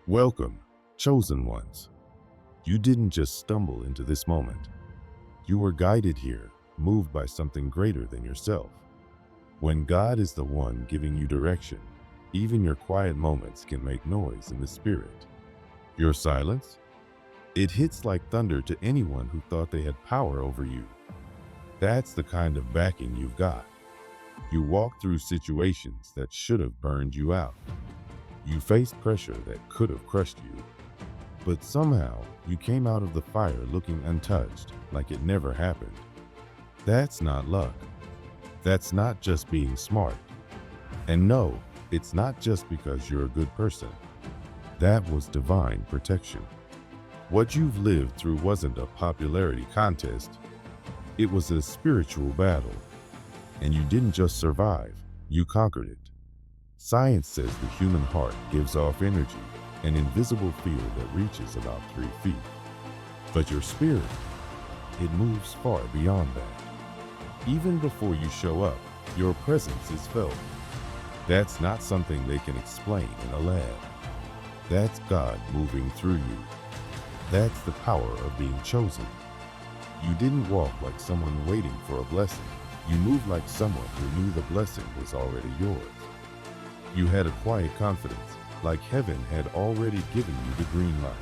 Welcome, chosen ones. You didn't just stumble into this moment. You were guided here, moved by something greater than yourself. When God is the one giving you direction, even your quiet moments can make noise in the spirit. Your silence? It hits like thunder to anyone who thought they had power over you. That's the kind of backing you've got. You walked through situations that should have burned you out. You faced pressure that could have crushed you. But somehow, you came out of the fire looking untouched, like it never happened. That's not luck. That's not just being smart. And no, it's not just because you're a good person. That was divine protection. What you've lived through wasn't a popularity contest. It was a spiritual battle. And you didn't just survive, you conquered it. Science says the human heart gives off energy, an invisible field that reaches about 3 feet. But your spirit, it moves far beyond that. Even before you show up, your presence is felt. That's not something they can explain in a lab. That's God moving through you. That's the power of being chosen. You didn't walk like someone waiting for a blessing. You moved like someone who knew the blessing was already yours. You had a quiet confidence, like heaven had already given you the green light.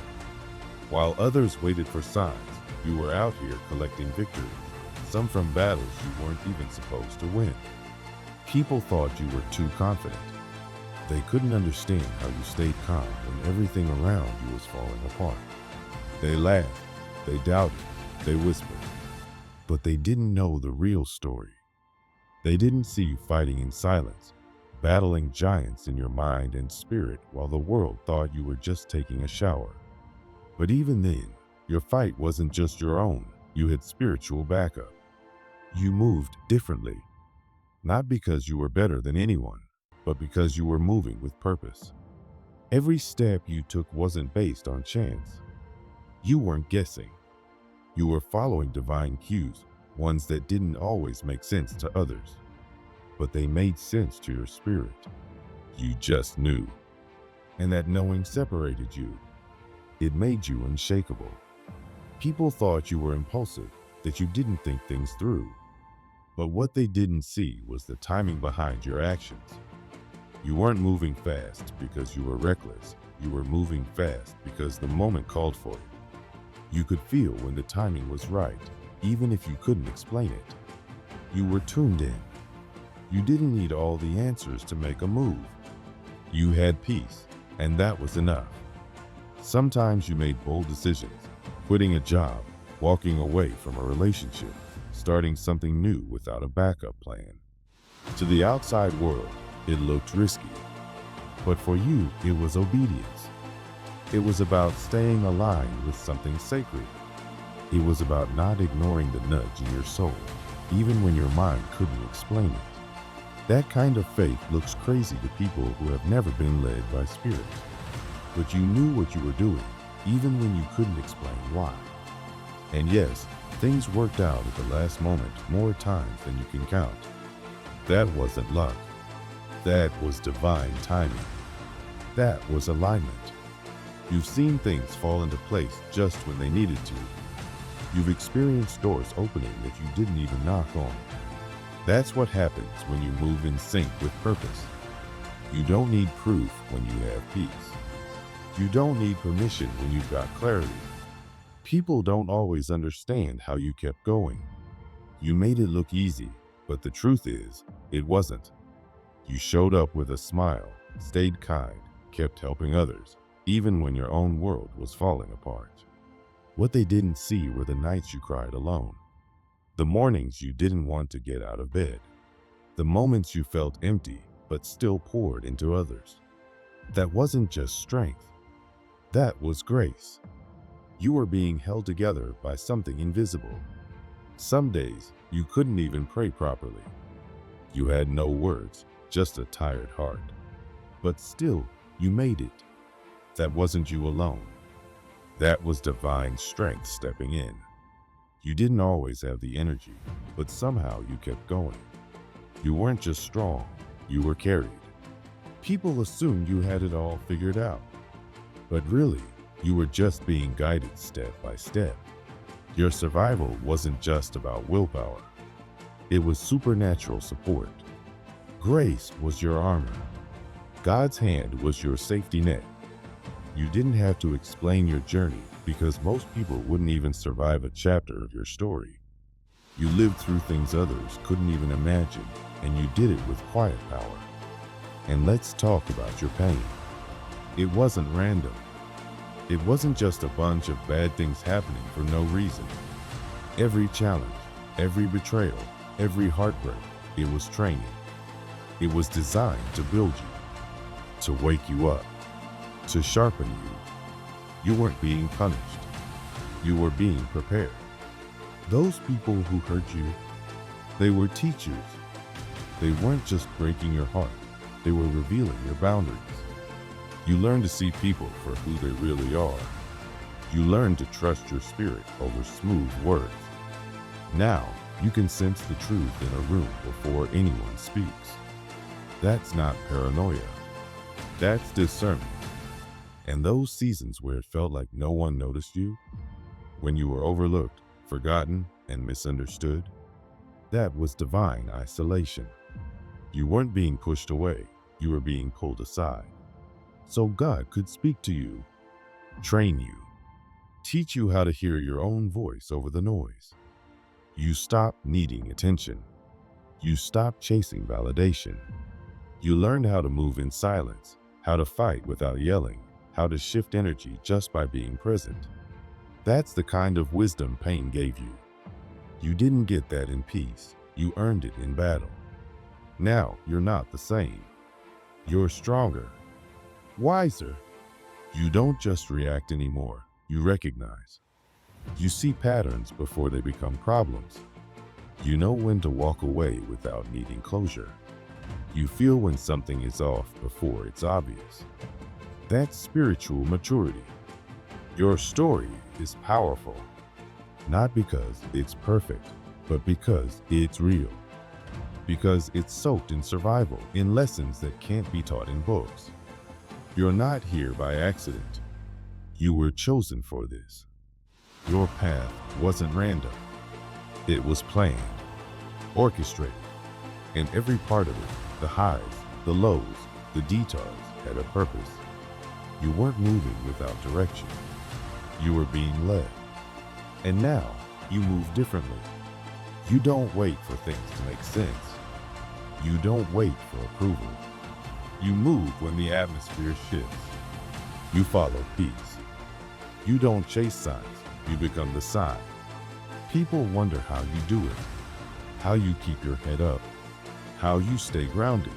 While others waited for signs, you were out here collecting victories, some from battles you weren't even supposed to win. People thought you were too confident. They couldn't understand how you stayed calm when everything around you was falling apart. They laughed, they doubted, they whispered. But they didn't know the real story. They didn't see you fighting in silence, battling giants in your mind and spirit while the world thought you were just taking a shower. But even then, your fight wasn't just your own. You had spiritual backup. You moved differently, not because you were better than anyone, but because you were moving with purpose. Every step you took wasn't based on chance. You weren't guessing. You were following divine cues, ones that didn't always make sense to others. But they made sense to your spirit. You just knew. And that knowing separated you. It made you unshakable. People thought you were impulsive, that you didn't think things through. But what they didn't see was the timing behind your actions. You weren't moving fast because you were reckless. You were moving fast because the moment called for it. You could feel when the timing was right, even if you couldn't explain it. You were tuned in. You didn't need all the answers to make a move. You had peace, and that was enough. Sometimes you made bold decisions, quitting a job, walking away from a relationship, starting something new without a backup plan. To the outside world, it looked risky. But for you, it was obedience. It was about staying aligned with something sacred. It was about not ignoring the nudge in your soul, even when your mind couldn't explain it. That kind of faith looks crazy to people who have never been led by spirit. But you knew what you were doing, even when you couldn't explain why. And yes, things worked out at the last moment more times than you can count. That wasn't luck. That was divine timing. That was alignment. You've seen things fall into place just when they needed to. You've experienced doors opening that you didn't even knock on. That's what happens when you move in sync with purpose. You don't need proof when you have peace. You don't need permission when you've got clarity. People don't always understand how you kept going. You made it look easy, but the truth is, it wasn't. You showed up with a smile, stayed kind, kept helping others, even when your own world was falling apart. What they didn't see were the nights you cried alone. The mornings you didn't want to get out of bed. The moments you felt empty, but still poured into others. That wasn't just strength. That was grace. You were being held together by something invisible. Some days, you couldn't even pray properly. You had no words, just a tired heart. But still, you made it. That wasn't you alone. That was divine strength stepping in. You didn't always have the energy, but somehow you kept going. You weren't just strong, you were carried. People assumed you had it all figured out. But really, you were just being guided step by step. Your survival wasn't just about willpower. It was supernatural support. Grace was your armor. God's hand was your safety net. You didn't have to explain your journey because most people wouldn't even survive a chapter of your story. You lived through things others couldn't even imagine, and you did it with quiet power. And let's talk about your pain. It wasn't random. It wasn't just a bunch of bad things happening for no reason. Every challenge, every betrayal, every heartbreak, it was training. It was designed to build you, to wake you up, to sharpen you. You weren't being punished. You were being prepared. Those people who hurt you, they were teachers. They weren't just breaking your heart. They were revealing your boundaries. You learned to see people for who they really are. You learned to trust your spirit over smooth words. Now, you can sense the truth in a room before anyone speaks. That's not paranoia. That's discernment. And those seasons where it felt like no one noticed you, when you were overlooked, forgotten, and misunderstood, that was divine isolation. You weren't being pushed away, you were being pulled aside. So God could speak to you, train you, teach you how to hear your own voice over the noise. You stopped needing attention. You stopped chasing validation. You learned how to move in silence, how to fight without yelling, how to shift energy just by being present. That's the kind of wisdom pain gave you. You didn't get that in peace. You earned it in battle. Now you're not the same. You're stronger, wiser. You don't just react anymore. You recognize. You see patterns before they become problems. You know when to walk away without needing closure. You feel when something is off before it's obvious. That's spiritual maturity. Your story is powerful, not because it's perfect, but because it's real. Because it's soaked in survival, in lessons that can't be taught in books. You're not here by accident. You were chosen for this. Your path wasn't random. It was planned, orchestrated, and every part of it, the highs, the lows, the detours, had a purpose. You weren't moving without direction. You were being led. And now, you move differently. You don't wait for things to make sense. You don't wait for approval. You move when the atmosphere shifts. You follow peace. You don't chase signs. You become the sign. People wonder how you do it, how you keep your head up, how you stay grounded.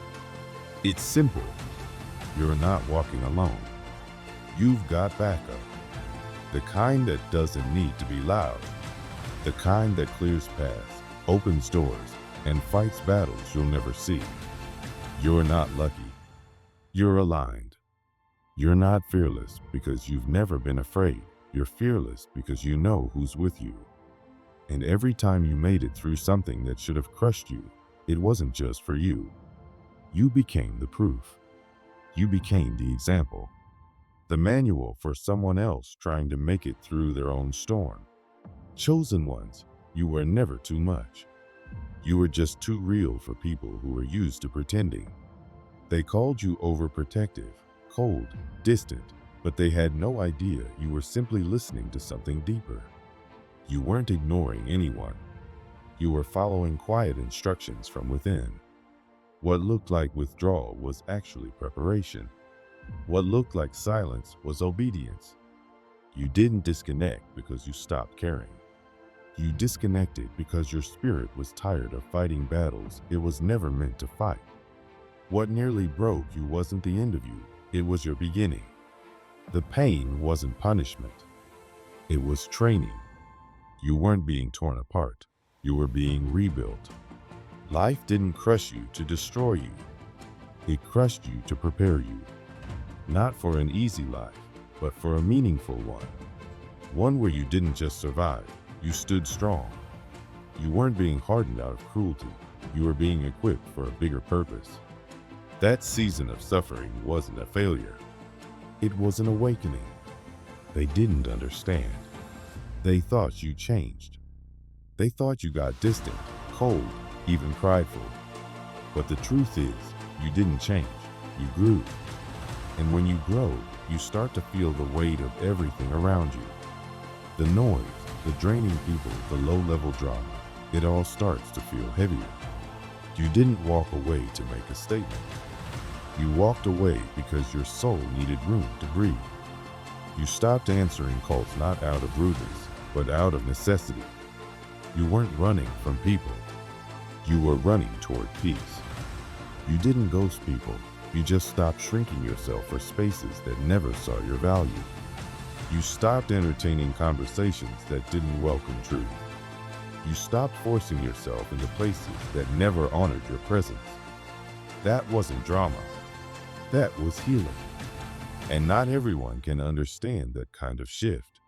It's simple. You're not walking alone. You've got backup. The kind that doesn't need to be loud. The kind that clears paths, opens doors, and fights battles you'll never see. You're not lucky. You're aligned. You're not fearless because you've never been afraid. You're fearless because you know who's with you. And every time you made it through something that should have crushed you, it wasn't just for you. You became the proof. You became the example. The manual for someone else trying to make it through their own storm. Chosen ones, you were never too much. You were just too real for people who were used to pretending. They called you overprotective, cold, distant, but they had no idea you were simply listening to something deeper. You weren't ignoring anyone. You were following quiet instructions from within. What looked like withdrawal was actually preparation. What looked like silence was obedience. You didn't disconnect because you stopped caring. You disconnected because your spirit was tired of fighting battles it was never meant to fight. What nearly broke you wasn't the end of you, it was your beginning. The pain wasn't punishment. It was training. You weren't being torn apart. You were being rebuilt. Life didn't crush you to destroy you. It crushed you to prepare you. Not for an easy life, but for a meaningful one. One where you didn't just survive, you stood strong. You weren't being hardened out of cruelty. You were being equipped for a bigger purpose. That season of suffering wasn't a failure. It was an awakening. They didn't understand. They thought you changed. They thought you got distant, cold, even prideful. But the truth is, you didn't change. You grew. And when you grow, you start to feel the weight of everything around you. The noise, the draining people, the low-level drama, it all starts to feel heavier. You didn't walk away to make a statement. You walked away because your soul needed room to breathe. You stopped answering calls not out of rudeness, but out of necessity. You weren't running from people. You were running toward peace. You didn't ghost people. You just stopped shrinking yourself for spaces that never saw your value. You stopped entertaining conversations that didn't welcome truth. You stopped forcing yourself into places that never honored your presence. That wasn't drama. That was healing. And not everyone can understand that kind of shift.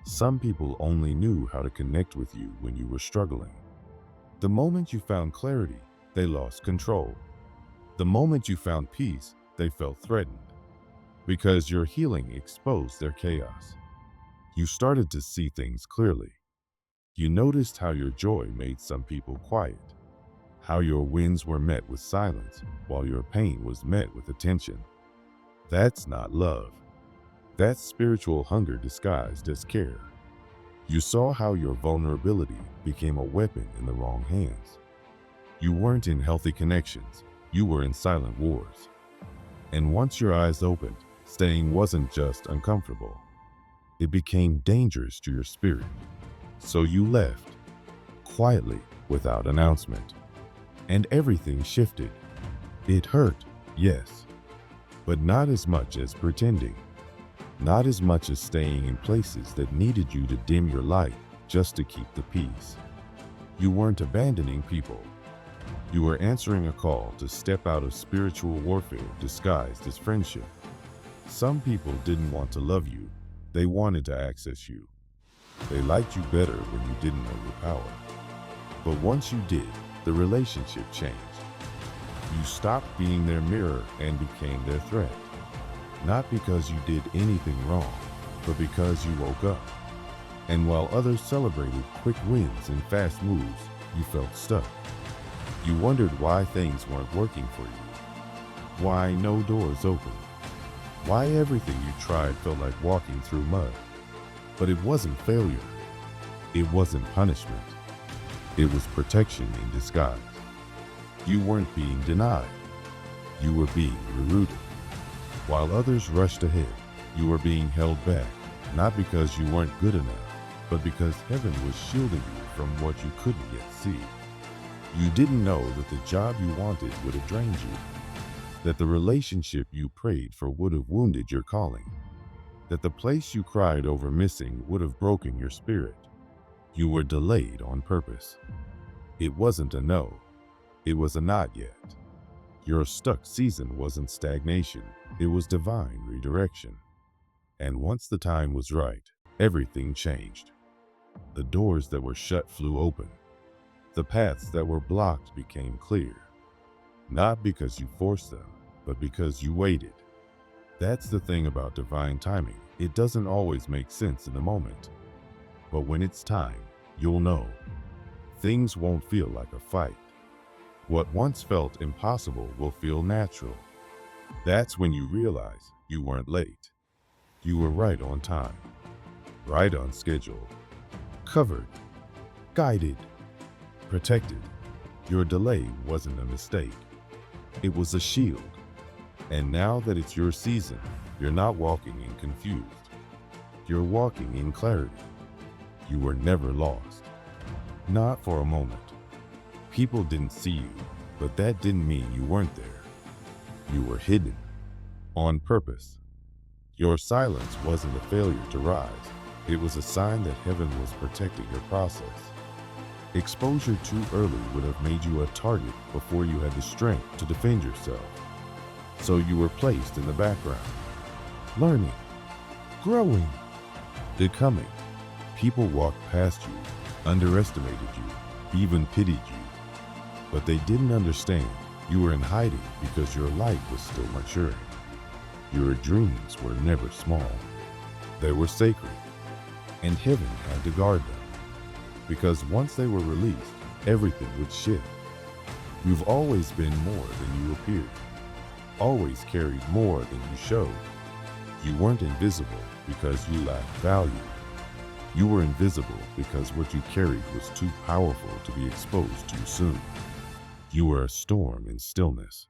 Some people only knew how to connect with you when you were struggling. The moment you found clarity, they lost control. The moment you found peace, they felt threatened. Because your healing exposed their chaos. You started to see things clearly. You noticed how your joy made some people quiet, how your wins were met with silence while your pain was met with attention. That's not love. That's spiritual hunger disguised as care. You saw how your vulnerability became a weapon in the wrong hands. You weren't in healthy connections, you were in silent wars. And once your eyes opened, staying wasn't just uncomfortable. It became dangerous to your spirit. So you left, quietly, without announcement. And everything shifted. It hurt, yes, but not as much as pretending. Not as much as staying in places that needed you to dim your light just to keep the peace. You weren't abandoning people. You were answering a call to step out of spiritual warfare disguised as friendship. Some people didn't want to love you. They wanted to access you. They liked you better when you didn't know your power. But once you did, the relationship changed. You stopped being their mirror and became their threat. Not because you did anything wrong, but because you woke up. And while others celebrated quick wins and fast moves, you felt stuck. You wondered why things weren't working for you. Why no doors opened. Why everything you tried felt like walking through mud. But it wasn't failure. It wasn't punishment. It was protection in disguise. You weren't being denied. You were being rerouted. While others rushed ahead, you were being held back, not because you weren't good enough, but because heaven was shielding you from what you couldn't yet see. You didn't know that the job you wanted would have drained you, that the relationship you prayed for would have wounded your calling, that the place you cried over missing would have broken your spirit. You were delayed on purpose. It wasn't a no, it was a not yet. Your stuck season wasn't stagnation, it was divine redirection. And once the time was right, everything changed. The doors that were shut flew open. The paths that were blocked became clear. Not because you forced them, but because you waited. That's the thing about divine timing. It doesn't always make sense in the moment. But when it's time, you'll know. Things won't feel like a fight. What once felt impossible will feel natural. That's when you realize you weren't late. You were right on time, right on schedule, covered, guided, protected. Your delay wasn't a mistake. It was a shield. And now that it's your season, you're not walking in confused. You're walking in clarity. You were never lost. Not for a moment. People didn't see you, but that didn't mean you weren't there. You were hidden. On purpose. Your silence wasn't a failure to rise. It was a sign that heaven was protecting your process. Exposure too early would have made you a target before you had the strength to defend yourself. So you were placed in the background, learning, growing, becoming. People walked past you, underestimated you, even pitied you. But they didn't understand you were in hiding because your light was still maturing. Your dreams were never small. They were sacred, and heaven had to guard them. Because once they were released, everything would shift. You've always been more than you appeared, always carried more than you showed. You weren't invisible because you lacked value. You were invisible because what you carried was too powerful to be exposed too soon. You were a storm in stillness,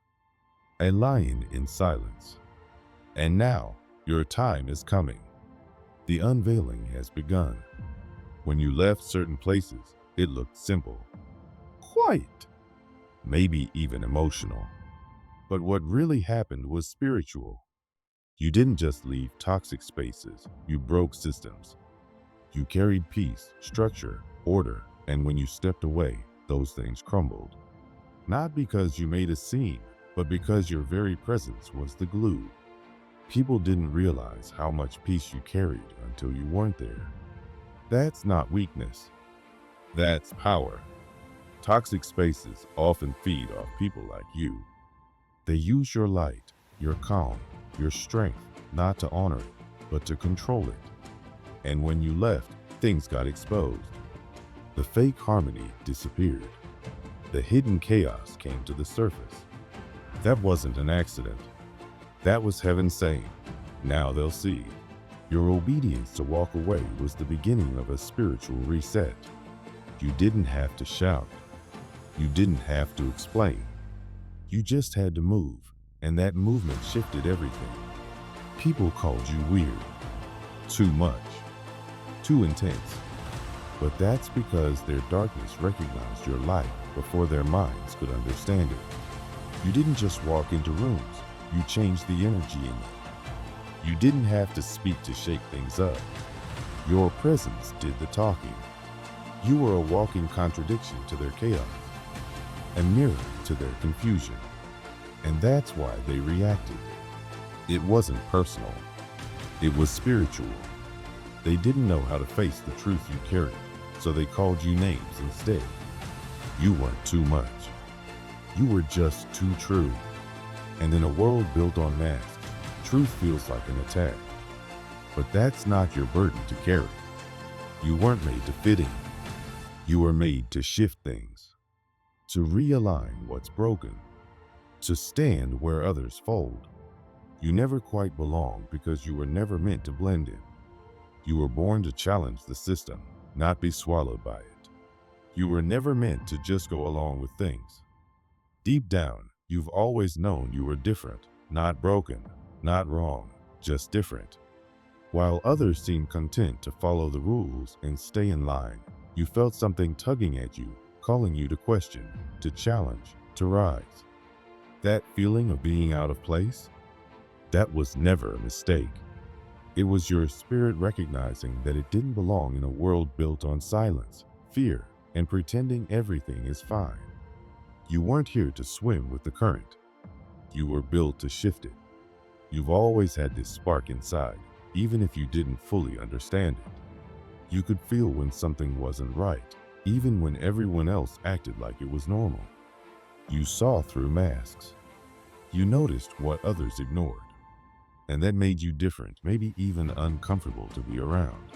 a lion in silence. And now, your time is coming. The unveiling has begun. When you left certain places, it looked simple, quiet, maybe even emotional. But what really happened was spiritual. You didn't just leave toxic spaces, you broke systems. You carried peace, structure, order, and when you stepped away, those things crumbled. Not because you made a scene, but because your very presence was the glue. People didn't realize how much peace you carried until you weren't there. That's not weakness. That's power. Toxic spaces often feed off people like you. They use your light, your calm, your strength, not to honor it, but to control it. And when you left, things got exposed. The fake harmony disappeared. The hidden chaos came to the surface. That wasn't an accident. That was heaven saying, now they'll see. Your obedience to walk away was the beginning of a spiritual reset. You didn't have to shout. You didn't have to explain. You just had to move, and that movement shifted everything. People called you weird, too much, too intense. But that's because their darkness recognized your light before their minds could understand it. You didn't just walk into rooms, you changed the energy in them. You didn't have to speak to shake things up. Your presence did the talking. You were a walking contradiction to their chaos, a mirror to their confusion. And that's why they reacted. It wasn't personal. It was spiritual. They didn't know how to face the truth you carried, so they called you names instead. You weren't too much. You were just too true. And in a world built on masks, truth feels like an attack. But that's not your burden to carry. You weren't made to fit in. You were made to shift things, to realign what's broken, to stand where others fold. You never quite belonged because you were never meant to blend in. You were born to challenge the system, not be swallowed by it. You were never meant to just go along with things. Deep down, you've always known you were different, not broken, not wrong, just different. While others seemed content to follow the rules and stay in line, you felt something tugging at you, calling you to question, to challenge, to rise. That feeling of being out of place? That was never a mistake. It was your spirit recognizing that it didn't belong in a world built on silence, fear, and pretending everything is fine. You weren't here to swim with the current. You were built to shift it. You've always had this spark inside, even if you didn't fully understand it. You could feel when something wasn't right, even when everyone else acted like it was normal. You saw through masks. You noticed what others ignored. And that made you different, maybe even uncomfortable to be around.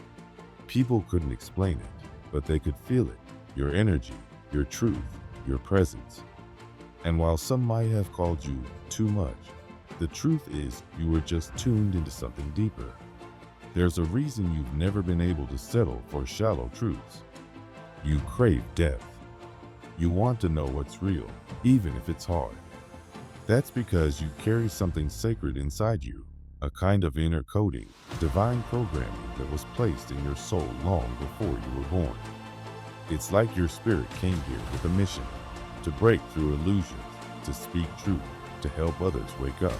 People couldn't explain it, but they could feel it, your energy, your truth, your presence. And while some might have called you too much, the truth is you were just tuned into something deeper. There's a reason you've never been able to settle for shallow truths. You crave depth. You want to know what's real, even if it's hard. That's because you carry something sacred inside you, a kind of inner coding, divine programming that was placed in your soul long before you were born. It's like your spirit came here with a mission, to break through illusions, to speak truth, to help others wake up.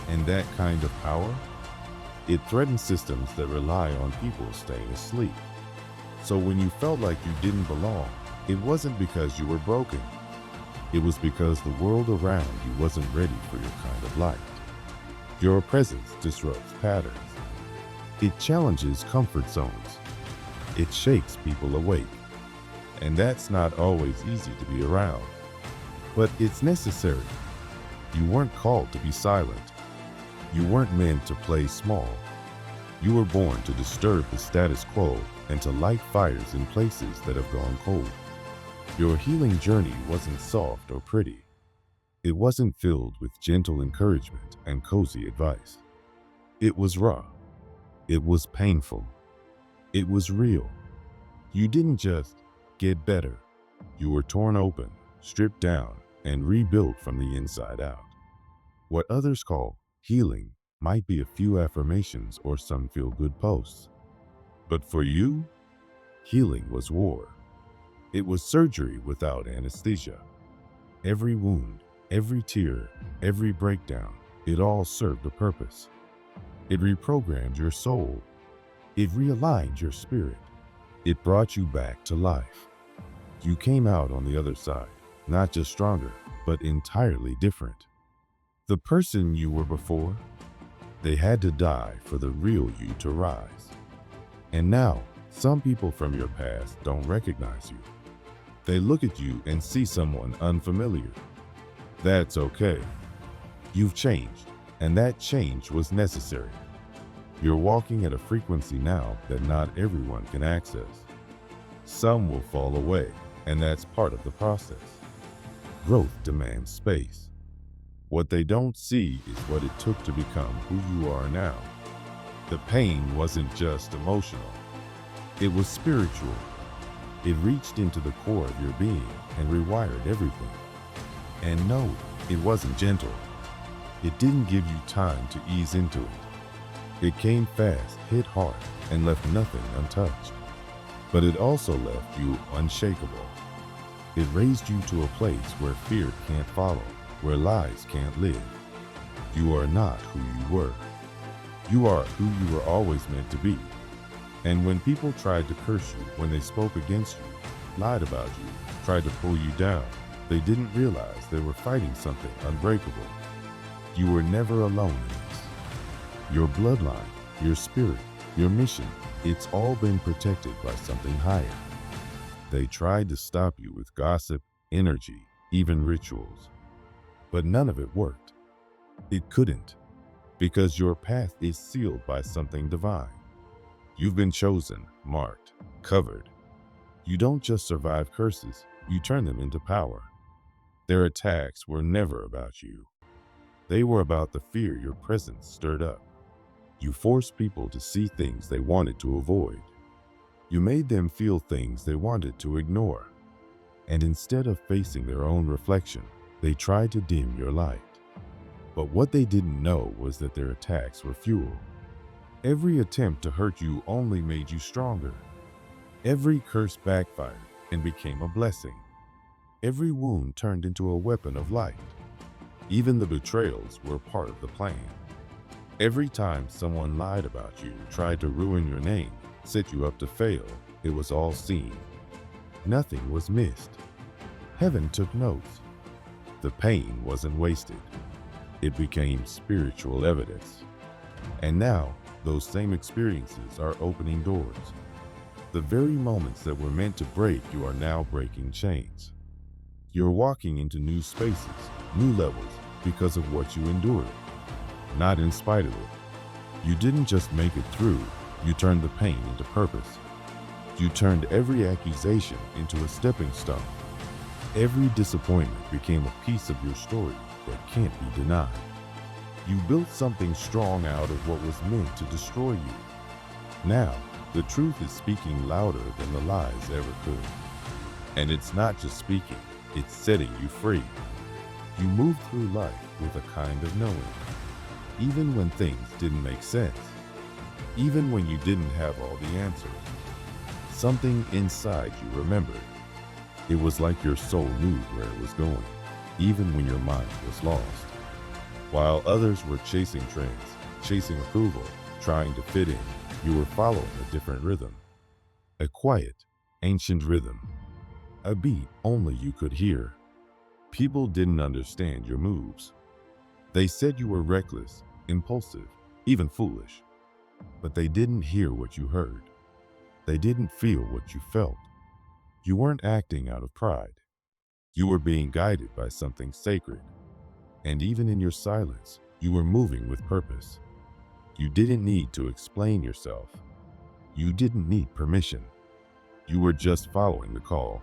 And that kind of power? It threatens systems that rely on people staying asleep. So when you felt like you didn't belong, it wasn't because you were broken. It was because the world around you wasn't ready for your kind of light. Your presence disrupts patterns. It challenges comfort zones. It shakes people awake. And that's not always easy to be around. But it's necessary. You weren't called to be silent. You weren't meant to play small. You were born to disturb the status quo and to light fires in places that have gone cold. Your healing journey wasn't soft or pretty. It wasn't filled with gentle encouragement and cozy advice. It was raw. It was painful. It was real. You didn't just get better. You were torn open, stripped down, and rebuilt from the inside out. What others call healing might be a few affirmations or some feel-good posts. But for you, healing was war. It was surgery without anesthesia. Every wound, every tear, every breakdown, it all served a purpose. It reprogrammed your soul. It realigned your spirit. It brought you back to life. You came out on the other side, not just stronger, but entirely different. The person you were before, they had to die for the real you to rise. And now, some people from your past don't recognize you. They look at you and see someone unfamiliar. That's okay. You've changed, and that change was necessary. You're walking at a frequency now that not everyone can access. Some will fall away, and that's part of the process. Growth demands space. What they don't see is what it took to become who you are now. The pain wasn't just emotional. It was spiritual. It reached into the core of your being and rewired everything. And no, it wasn't gentle. It didn't give you time to ease into it. It came fast, hit hard, and left nothing untouched. But it also left you unshakable. It raised you to a place where fear can't follow, where lies can't live. You are not who you were. You are who you were always meant to be. And when people tried to curse you, when they spoke against you, lied about you, tried to pull you down, they didn't realize they were fighting something unbreakable. You were never alone in this. Your bloodline, your spirit, your mission, it's all been protected by something higher. They tried to stop you with gossip, energy, even rituals. But none of it worked. It couldn't, because your path is sealed by something divine. You've been chosen, marked, covered. You don't just survive curses, you turn them into power. Their attacks were never about you. They were about the fear your presence stirred up. You forced people to see things they wanted to avoid. You made them feel things they wanted to ignore. And instead of facing their own reflection, they tried to dim your light. But what they didn't know was that their attacks were fuel. Every attempt to hurt you only made you stronger. Every curse backfired and became a blessing. Every wound turned into a weapon of light. Even the betrayals were part of the plan. Every time someone lied about you, tried to ruin your name, set you up to fail, it was all seen. Nothing was missed. Heaven took notes. The pain wasn't wasted. It became spiritual evidence. And now, those same experiences are opening doors. The very moments that were meant to break you are now breaking chains. You're walking into new spaces, new levels, because of what you endured, not in spite of it. You didn't just make it through, you turned the pain into purpose. You turned every accusation into a stepping stone. Every disappointment became a piece of your story that can't be denied. You built something strong out of what was meant to destroy you. Now, the truth is speaking louder than the lies ever could. And it's not just speaking, it's setting you free. You moved through life with a kind of knowing, even when things didn't make sense, even when you didn't have all the answers. Something inside you remembered. It was like your soul knew where it was going, even when your mind was lost. While others were chasing trends, chasing approval, trying to fit in, you were following a different rhythm. A quiet, ancient rhythm. A beat only you could hear. People didn't understand your moves. They said you were reckless, impulsive, even foolish. But they didn't hear what you heard. They didn't feel what you felt. You weren't acting out of pride. You were being guided by something sacred. And even in your silence, You were moving with purpose. You didn't need to explain yourself. You didn't need permission. You were just following the call.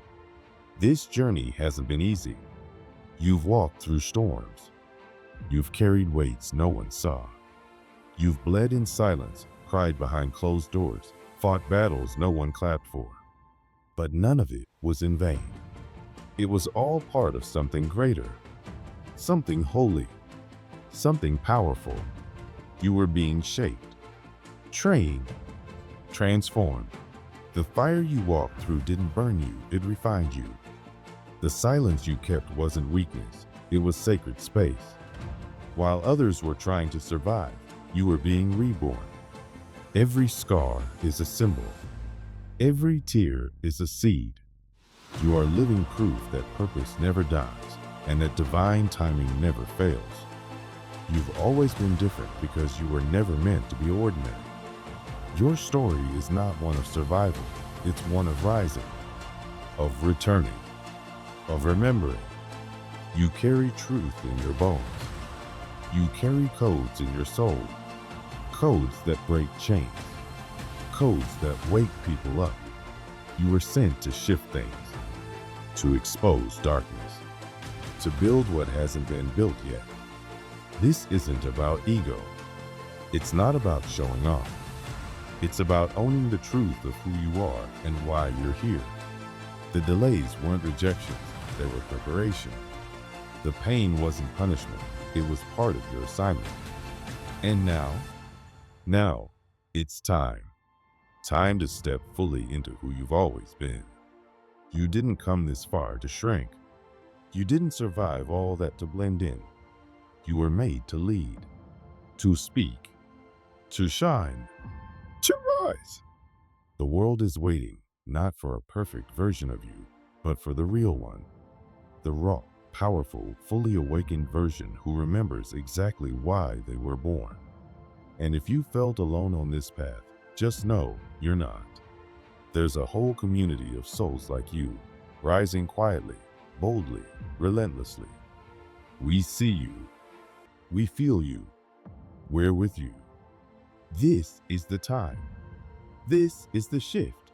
This journey hasn't been easy. You've walked through storms. You've carried weights no one saw. You've bled in silence, cried behind closed doors, fought battles no one clapped for. But none of it was in vain. It was all part of something greater, something holy, something powerful. You were being shaped, trained, transformed. The fire you walked through didn't burn you, it refined you. The silence you kept wasn't weakness, it was sacred space. While others were trying to survive, you were being reborn. Every scar is a symbol. Every tear is a seed. You are living proof that purpose never dies and that divine timing never fails. You've always been different because you were never meant to be ordinary. Your story is not one of survival, it's one of rising, of returning, of remembering. You carry truth in your bones. You carry codes in your soul, codes that break chains, codes that wake people up. You were sent to shift things, to expose darkness, to build what hasn't been built yet. This isn't about ego. It's not about showing off. It's about owning the truth of who you are and why you're here. The delays weren't rejections, they were preparation. The pain wasn't punishment, it was part of your assignment. And now, it's time. Time to step fully into who you've always been. You didn't come this far to shrink. You didn't survive all that to blend in. You were made to lead, to speak, to shine, to rise. The world is waiting, not for a perfect version of you, but for the real one. The raw, powerful, fully awakened version who remembers exactly why they were born. And if you felt alone on this path, just know you're not. There's a whole community of souls like you, rising quietly, boldly, relentlessly. We see you. We feel you. We're with you. This is the time. This is the shift.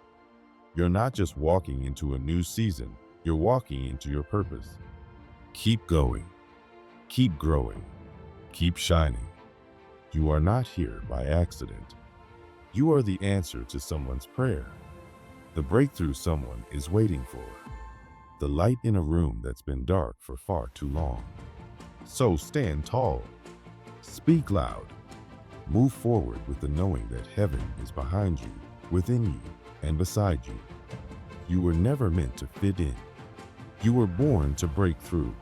You're not just walking into a new season, you're walking into your purpose. Keep going. Keep growing. Keep shining. You are not here by accident. You are the answer to someone's prayer. The breakthrough someone is waiting for. The light in a room that's been dark for far too long. So stand tall. Speak loud. Move forward with the knowing that heaven is behind you, within you, and beside you. You were never meant to fit in. You were born to break through.